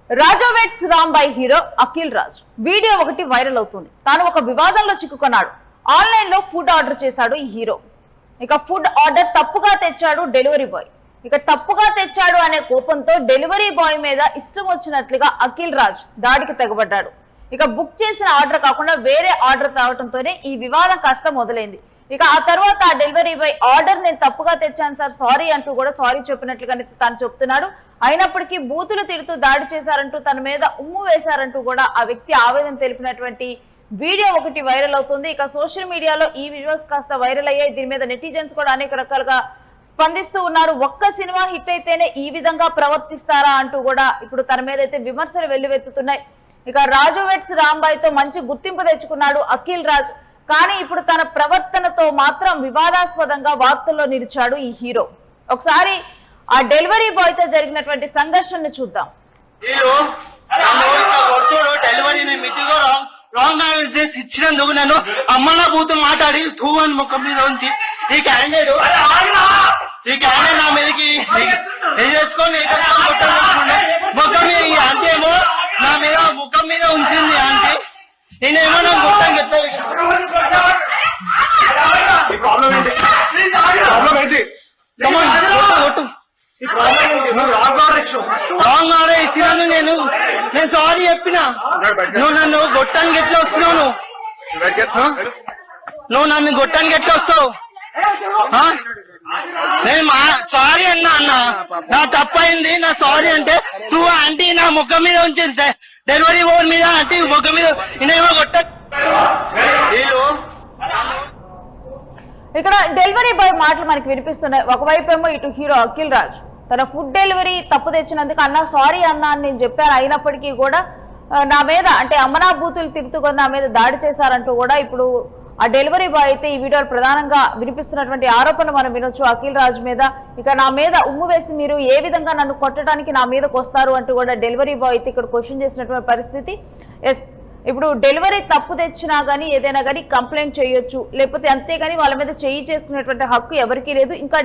రాజోవేట్స్ Rambai hero Akhil Raj video ఒకటి viral అవుతుంది. తాను ఒక వివాదంలో చిక్కుకున్నాడు. ఆన్లైన్ లో ఫుడ్ ఆర్డర్ చేశాడు ఈ హీరో. ఇక ఫుడ్ ఆర్డర్ తప్పుగా తెచ్చాడు డెలివరీ బాయ్. ఇక తప్పుగా తెచ్చాడు అనే కోపంతో డెలివరీ బాయ్ మీద ఇష్టం వచ్చినట్లుగా అఖిల్ రాజ్ దాడికి తెగబడ్డాడు. ఇక బుక్ చేసిన ఆర్డర్ కాకుండా వేరే ఆర్డర్ రావడంతోనే ఈ వివాదం కాస్త మొదలైంది. ఇక ఆ తర్వాత ఆ డెలివరీ బాయ్ ఆర్డర్ నేను తప్పుగా తెచ్చాను సార్, సారీ అంటూ కూడా సారీ చెప్పినట్లుగానే తాను చెప్తున్నాడు. అయినప్పటికీ బూతులు తిడుతూ దాడి చేశారంటూ తన మీద ఉమ్ము వేశారంటూ కూడా ఆ వ్యక్తి ఆవేదన తెలిపినటువంటి వీడియో ఒకటి వైరల్ అవుతుంది. ఇక సోషల్ మీడియాలో ఈ విజువల్స్ కాస్త వైరల్ అయ్యాయి. దీని మీద నెటిజన్స్ కూడా అనేక రకాలుగా స్పందిస్తూ ఉన్నారు. ఒక్క సినిమా హిట్ అయితేనే ఈ విధంగా ప్రవర్తిస్తారా అంటూ కూడా ఇప్పుడు తన మీద అయితే విమర్శలు వెల్లువెత్తుతున్నాయి. ఇక రాజోవేట్స్ రాంబాయ్ తో మంచి గుర్తింపు తెచ్చుకున్నాడు అఖిల్ రాజ్. కానీ ఇప్పుడు తన ప్రవర్తనతో మాత్రం వివాదాస్పదంగా వార్తల్లో నిలిచాడు ఈ హీరో. ఒకసారి ఆ డెలివరీ బాయ్ తో జరిగినటువంటి సంఘర్షణను చూద్దాం. ఇచ్చినందుకు నన్ను అమ్మన్న భూతం మాట్లాడి టూ అని ముఖం మీద ఉంచి ఈ క్యాండిడేట్ నా మీదకి వేసుకొని ముఖం మీద ఈ అంటే ఏమో నా మీద ముఖం మీద ఉంచింది అంటే నేనేమో నా గుర్తం చెప్తాను. రాంగ్ ఆర్డర్ ఇచ్చినందుకు నేను సారీ చెప్పిన. నువ్వు నన్ను గొట్టానికి ఎట్లా వస్తున్నావు? నువ్వు నన్ను గొట్టానికి ఎట్లా వస్తావు? నేను సారీ అన్నా నా తప్పైంది, నా సారీ అంటే తూ ఆంటీ నా ముఖం మీద ఉంచింది డెలివరీ బోర్డు మీద ఆంటీ ముఖం మీద నేనేమో గొట్ట. ఇక్కడ డెలివరీ బాయ్ మాటలు మనకి వినిపిస్తున్నాయి. ఒకవైపు ఏమో ఇటు హీరో అఖిల్ రాజ్ తన ఫుడ్ డెలివరీ తప్పు తెచ్చినందుకు అన్నా సారీ అన్నా అని నేను చెప్పాను. అయినప్పటికీ కూడా నా మీద అంటే అమ్మనా బూతులు తిడుతుకొని నా మీద దాడి చేశారంటూ కూడా ఇప్పుడు ఆ డెలివరీ బాయ్ అయితే ఈ వీడియోలో ప్రధానంగా వినిపిస్తున్నటువంటి ఆరోపణ మనం వినొచ్చు అఖిల్ రాజ్ మీద. ఇక నా మీద ఉమ్ము వేసి మీరు ఏ విధంగా నన్ను కొట్టడానికి నా మీదకి వస్తారు అంటూ కూడా డెలివరీ బాయ్ అయితే ఇక్కడ క్వశ్చన్ చేసినటువంటి పరిస్థితి. ఇప్పుడు డెలివరీ తప్పు తెచ్చినా గానీ ఏదైనా కానీ కంప్లైంట్ చేయొచ్చు, లేకపోతే అంతేగాని వాళ్ళ మీద చేయి చేసుకునేటువంటి హక్కు ఎవరికీ లేదు. ఇంకా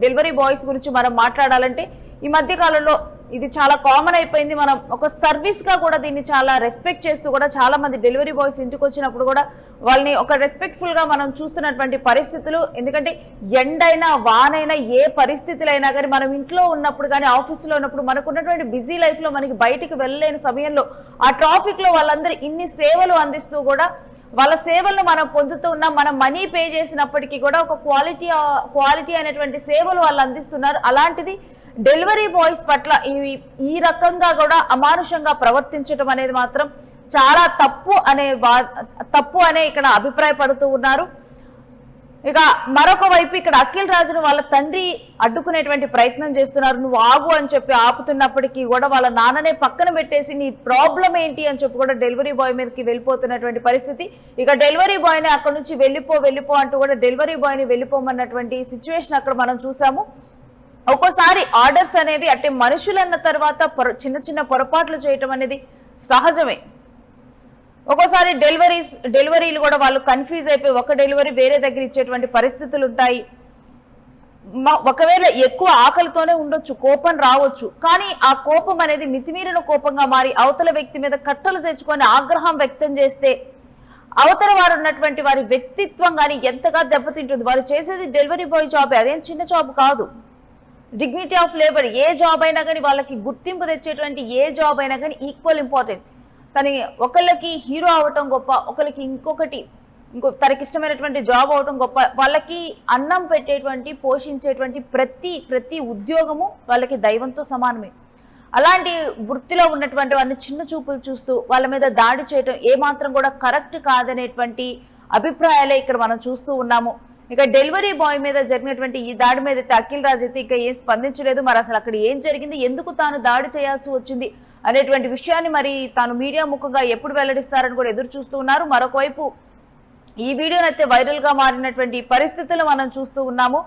డెలివరీ బాయ్స్ గురించి మనం మాట్లాడాలంటే ఈ మధ్య కాలంలో ఇది చాలా కామన్ అయిపోయింది. మనం ఒక సర్వీస్ గా కూడా దీన్ని చాలా రెస్పెక్ట్ చేస్తూ కూడా చాలా మంది డెలివరీ బాయ్స్ ఇంటికి వచ్చినప్పుడు కూడా వాళ్ళని ఒక రెస్పెక్ట్ఫుల్ గా మనం చూస్తున్నటువంటి పరిస్థితులు. ఎందుకంటే ఎండైనా వానైనా ఏ పరిస్థితులు అయినా కానీ మనం ఇంట్లో ఉన్నప్పుడు కానీ ఆఫీసులో ఉన్నప్పుడు మనకు ఉన్నటువంటి బిజీ లైఫ్ లో మనకి బయటికి వెళ్ళలేని సమయంలో ఆ ట్రాఫిక్ లో వాళ్ళందరూ ఇన్ని సేవలు అందిస్తూ కూడా వాళ్ళ సేవలను మనం పొందుతూ ఉన్నాం. మనం మనీ పే చేసినప్పటికీ కూడా ఒక క్వాలిటీ అనేటువంటి సేవలు వాళ్ళు అందిస్తున్నారు. అలాంటిది డెలివరీ బాయ్స్ పట్ల ఈ రకంగా కూడా అమానుషంగా ప్రవర్తించడం అనేది మాత్రం చాలా తప్పు అనే ఇక్కడ అభిప్రాయపడుతూ ఉన్నారు. ఇక మరొక వైపు ఇక్కడ అఖిల్ రాజును వాళ్ళ తండ్రి అడ్డుకునేటువంటి ప్రయత్నం చేస్తున్నారు. నువ్వు ఆగు అని చెప్పి ఆపుతున్నప్పటికీ కూడా వాళ్ళ నాన్ననే పక్కన పెట్టేసి నీ ప్రాబ్లం ఏంటి అని చెప్పి కూడా డెలివరీ బాయ్ మీదకి వెళ్ళిపోతున్నటువంటి పరిస్థితి. ఇక డెలివరీ బాయ్ని అక్కడ నుంచి వెళ్ళిపో అంటూ కూడా డెలివరీ బాయ్ని వెళ్ళిపోమన్నటువంటి సిచ్యువేషన్ అక్కడ మనం చూసాము. ఒక్కోసారి ఆర్డర్స్ అనేవి అంటే మనుషులన్న తర్వాత చిన్న పొరపాట్లు చేయటం అనేది సహజమే. ఒక్కోసారి డెలివరీలు కూడా వాళ్ళు కన్ఫ్యూజ్ అయిపోయి ఒక డెలివరీ వేరే దగ్గర ఇచ్చేటువంటి పరిస్థితులు ఉంటాయి. ఒకవేళ ఎక్కువ ఆకలితోనే ఉండొచ్చు, కోపం రావచ్చు. కానీ ఆ కోపం అనేది మితిమీరిన కోపంగా మారి అవతల వ్యక్తి మీద కట్టలు తెచ్చుకొని ఆగ్రహం వ్యక్తం చేస్తే అవతల వారు ఉన్నటువంటి వారి వ్యక్తిత్వం కానీ ఎంతగా దెబ్బతింటుంది. వారు చేసేది డెలివరీ బాయ్ జాబే, అదేం చిన్న జాబ్ కాదు. Dignity of labour A job అయినా కానీ వాళ్ళకి గుర్తింపు తెచ్చేటువంటి ఏ జాబ్ అయినా కానీ ఈక్వల్ ఇంపార్టెంట్. ఒకళ్ళకి హీరో అవటం గొప్ప, ఒకరికి తనకి ఇష్టమైనటువంటి జాబ్ అవటం గొప్ప. వాళ్ళకి అన్నం పెట్టేటువంటి పోషించేటువంటి ప్రతి ఉద్యోగము వాళ్ళకి దైవంతో సమానమే. అలాంటి వృత్తిలో ఉన్నటువంటి వారిని చిన్న చూపులు చూస్తూ వాళ్ళ మీద దాడి చేయటం ఏమాత్రం కూడా కరెక్ట్ కాదనేటువంటి అభిప్రాయాలే ఇక్కడ మనం చూస్తూ ఉన్నాము. ఇక డెలివరీ బాయ్ మీద జరిగినటువంటి ఈ దాడి మీద అయితే అఖిల్ రాజ్ అయితే ఇక ఏం స్పందించలేదు. మరి అసలు అక్కడ ఏం జరిగింది, ఎందుకు తాను దాడి చేయాల్సి వచ్చింది అనేటువంటి విషయాన్ని మరి తాను మీడియా ముఖంగా ఎప్పుడు వెల్లడిస్తారని కూడా ఎదురు చూస్తూ ఉన్నారు. మరొకవైపు ఈ వీడియోని అయితే వైరల్ గా మారినటువంటి పరిస్థితులు మనం చూస్తూ ఉన్నాము.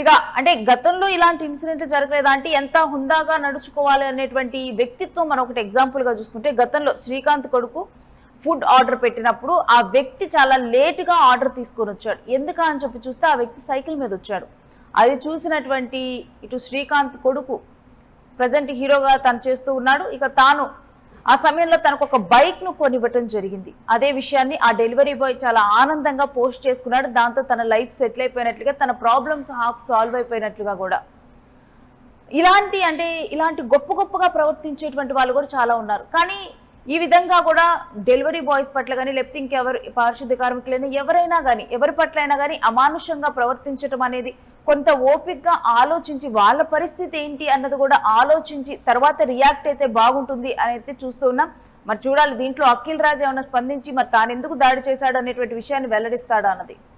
ఇక అంటే గతంలో ఇలాంటి ఇన్సిడెంట్లు జరగలేదా అంటే ఎంత హుందాగా నడుచుకోవాలి అనేటువంటి వ్యక్తిత్వం మనం ఒకటి ఎగ్జాంపుల్ గా చూసుకుంటే గతంలో శ్రీకాంత్ కొడుకు ఫుడ్ ఆర్డర్ పెట్టినప్పుడు ఆ వ్యక్తి చాలా లేటుగా ఆర్డర్ తీసుకొని వచ్చాడు. ఎందుకా అని చెప్పి చూస్తే ఆ వ్యక్తి సైకిల్ మీద వచ్చాడు. అది చూసినటువంటి ఇటు శ్రీకాంత్ కొడుకు ప్రజెంట్ హీరోగా తను చేస్తూ ఉన్నాడు. ఇక తాను ఆ సమయంలో తనకు ఒక బైక్ ను కొనివ్వటం జరిగింది. అదే విషయాన్ని ఆ డెలివరీ బాయ్ చాలా ఆనందంగా పోస్ట్ చేసుకున్నాడు. దాంతో తన లైఫ్ సెటిల్ అయిపోయినట్లుగా, తన ప్రాబ్లమ్స్ హాఫ్ సాల్వ్ అయిపోయినట్లుగా కూడా. ఇలాంటి గొప్పగా ప్రవర్తించేటువంటి వాళ్ళు కూడా చాలా ఉన్నారు. కానీ ఈ విధంగా కూడా డెలివరీ బాయ్స్ పట్ల కానీ, లేకపోతే ఇంకెవరు పారిశుద్ధ్య కార్మికులైనా ఎవరైనా కానీ, ఎవరి పట్లైనా కానీ అమానుషంగా ప్రవర్తించడం అనేది కొంత ఓపికగా ఆలోచించి, వాళ్ళ పరిస్థితి ఏంటి అన్నది కూడా ఆలోచించి తర్వాత రియాక్ట్ అయితే బాగుంటుంది అని అయితే చూస్తూ ఉన్నాం. మరి చూడాలి దీంట్లో అఖిల్ రాజ్ ఏమైనా స్పందించి మరి తాను ఎందుకు దాడి చేశాడు అనేటువంటి విషయాన్ని వెల్లడిస్తాడా అన్నది.